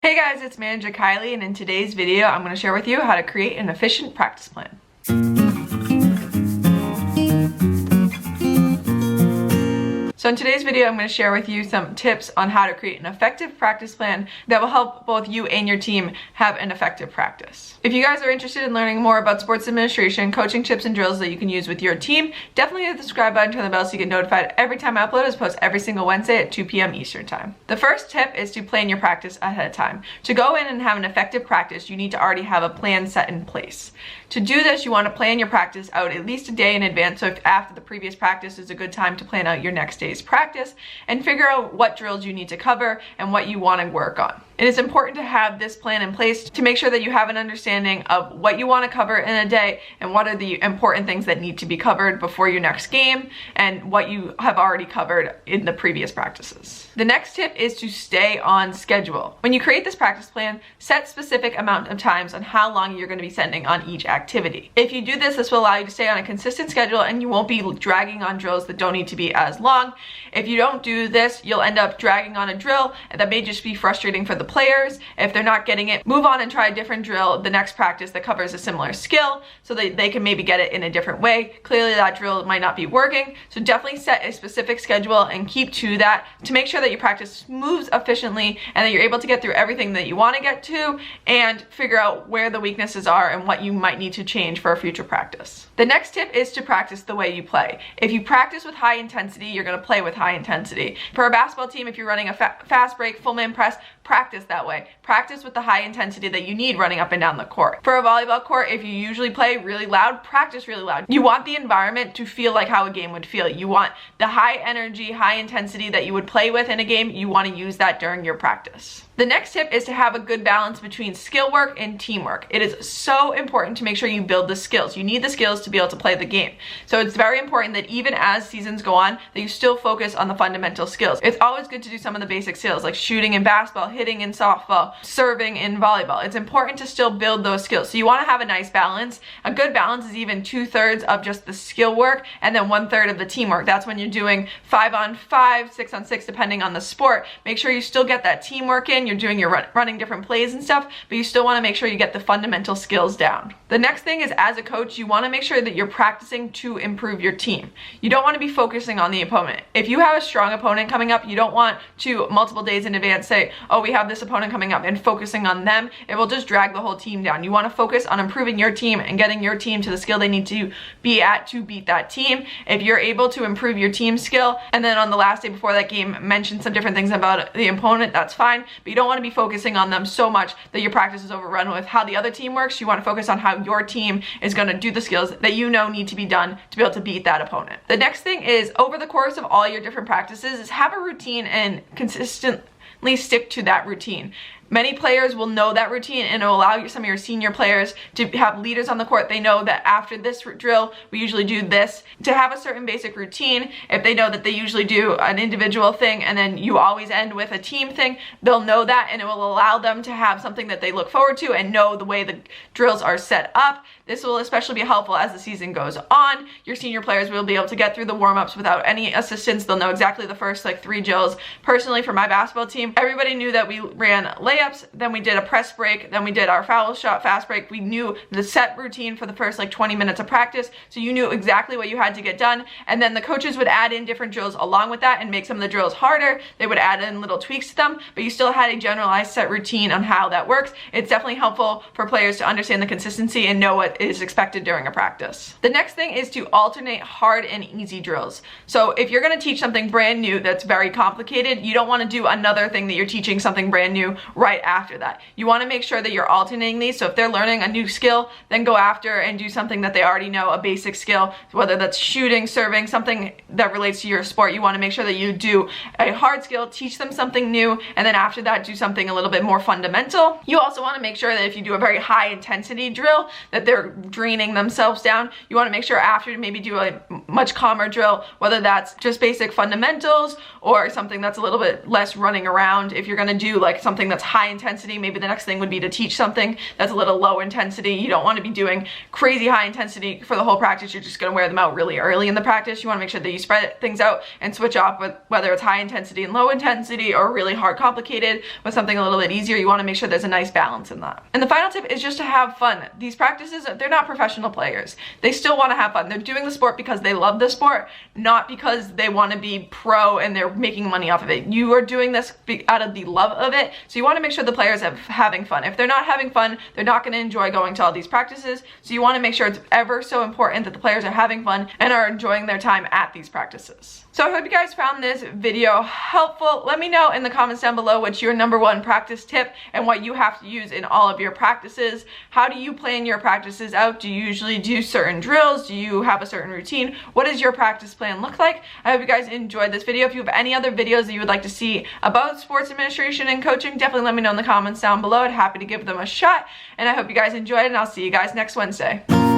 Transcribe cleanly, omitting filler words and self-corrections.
Hey guys, it's Manager Kylie, and in today's video I'm going to share with you how to create an efficient practice plan. So in today's video, I'm going to share with you some tips on how to create an effective practice plan that will help both you and your team have an effective practice. If you guys are interested in learning more about sports administration, coaching tips and drills that you can use with your team, definitely hit the subscribe button, turn the bell so you get notified every time I upload. I post every single Wednesday at 2 p.m. Eastern time. The first tip is to plan your practice ahead of time. To go in and have an effective practice, you need to already have a plan set in place. To do this, you want to plan your practice out at least a day in advance, so if after the previous practice is a good time to plan out your next day's practice and figure out what drills you need to cover and what you want to work on. It is important to have this plan in place to make sure that you have an understanding of what you want to cover in a day and what are the important things that need to be covered before your next game and what you have already covered in the previous practices. The next tip is to stay on schedule. When you create this practice plan, set specific amount of times on how long you're going to be spending on each activity. If you do this, this will allow you to stay on a consistent schedule and you won't be dragging on drills that don't need to be as long. If you don't do this, you'll end up dragging on a drill that may just be frustrating for the players. If they're not getting it, move on and try a different drill the next practice that covers a similar skill so that they can maybe get it in a different way. Clearly that drill might not be working, so definitely set a specific schedule and keep to that to make sure that your practice moves efficiently and that you're able to get through everything that you want to get to and figure out where the weaknesses are and what you might need to change for a future practice. The next tip is to practice the way you play. If you practice with high intensity, you're going to play with high intensity. For a basketball team, if you're running a fast break, full man press, practice that way. Practice with the high intensity that you need running up and down the court. For a volleyball court, if you usually play really loud, practice really loud. You want the environment to feel like how a game would feel. You want the high energy, high intensity that you would play with in a game. You want to use that during your practice. The next tip is to have a good balance between skill work and teamwork. It is so important to make sure you build the skills. You need the skills to be able to play the game. So it's very important that even as seasons go on, that you still focus on the fundamental skills. It's always good to do some of the basic skills like shooting in basketball, hitting in softball, serving in volleyball. It's important to still build those skills. So you want to have a nice balance. A good balance is even 2/3 of just the skill work and then 1/3 of the teamwork. That's when you're doing 5-on-5, 6-on-6, depending on the sport. Make sure you still get that teamwork in. You're doing your running different plays and stuff, but you still want to make sure you get the fundamental skills down. The next thing is, as a coach, you want to make sure that you're practicing to improve your team. You don't want to be focusing on the opponent. If you have a strong opponent coming up, you don't want to multiple days in advance say, oh, we have this opponent coming up, and focusing on them. It will just drag the whole team down. You want to focus on improving your team and getting your team to the skill they need to be at to beat that team. If you're able to improve your team skill and then on the last day before that game mention some different things about the opponent, that's fine, but you don't want to be focusing on them so much that your practice is overrun with how the other team works. You want to focus on how your team is going to do the skills that you know need to be done to be able to beat that opponent. The next thing is, over the course of all your different practices, is have a routine and consistently stick to that routine. Many players will know that routine, and it will allow some of your senior players to have leaders on the court. They know that after this drill, we usually do this. To have a certain basic routine, if they know that they usually do an individual thing and then you always end with a team thing, they'll know that, and it will allow them to have something that they look forward to and know the way the drills are set up. This will especially be helpful as the season goes on. Your senior players will be able to get through the warm-ups without any assistance. They'll know exactly the first 3 drills. Personally, for my basketball team, everybody knew that we ran layups, then we did a press break, then we did our foul shot fast break. We knew the set routine for the first 20 minutes of practice, so you knew exactly what you had to get done, and then the coaches would add in different drills along with that and make some of the drills harder. They would add in little tweaks to them, but you still had a generalized set routine on how that works. It's definitely helpful for players to understand the consistency and know what is expected during a practice. The next thing is to alternate hard and easy drills. So if you're going to teach something brand new that's very complicated, you don't want to do another thing that you're teaching something brand new right after that. You want to make sure that you're alternating these. So if they're learning a new skill, then go after and do something that they already know, a basic skill, whether that's shooting, serving, something that relates to your sport. You want to make sure that you do a hard skill, teach them something new, and then after that do something a little bit more fundamental. You also want to make sure that if you do a very high intensity drill that they're draining themselves down. You want to make sure after to maybe do a much calmer drill, whether that's just basic fundamentals or something that's a little bit less running around. If you're going to do something that's high high intensity, maybe the next thing would be to teach something that's a little low intensity. You don't want to be doing crazy high intensity for the whole practice. You're just going to wear them out really early in the practice. You want to make sure that you spread things out and switch off with whether it's high intensity and low intensity, or really hard complicated with something a little bit easier. You want to make sure there's a nice balance in that. And the final tip is just to have fun. These practices, they're not professional players. They still want to have fun. They're doing the sport because they love the sport, not because they want to be pro and they're making money off of it. You are doing this out of the love of it, so you want to make sure the players are having fun. If they're not having fun, they're not going to enjoy going to all these practices, so you want to make sure it's ever so important that the players are having fun and are enjoying their time at these practices. So I hope you guys found this video helpful. Let me know in the comments down below what's your #1 practice tip and what you have to use in all of your practices. How do you plan your practices out? Do you usually do certain drills? Do you have a certain routine? What does your practice plan look like? I hope you guys enjoyed this video. If you have any other videos that you would like to see about sports administration and coaching, definitely let me know in the comments down below. I'd be happy to give them a shot. And I hope you guys enjoyed, and I'll see you guys next Wednesday.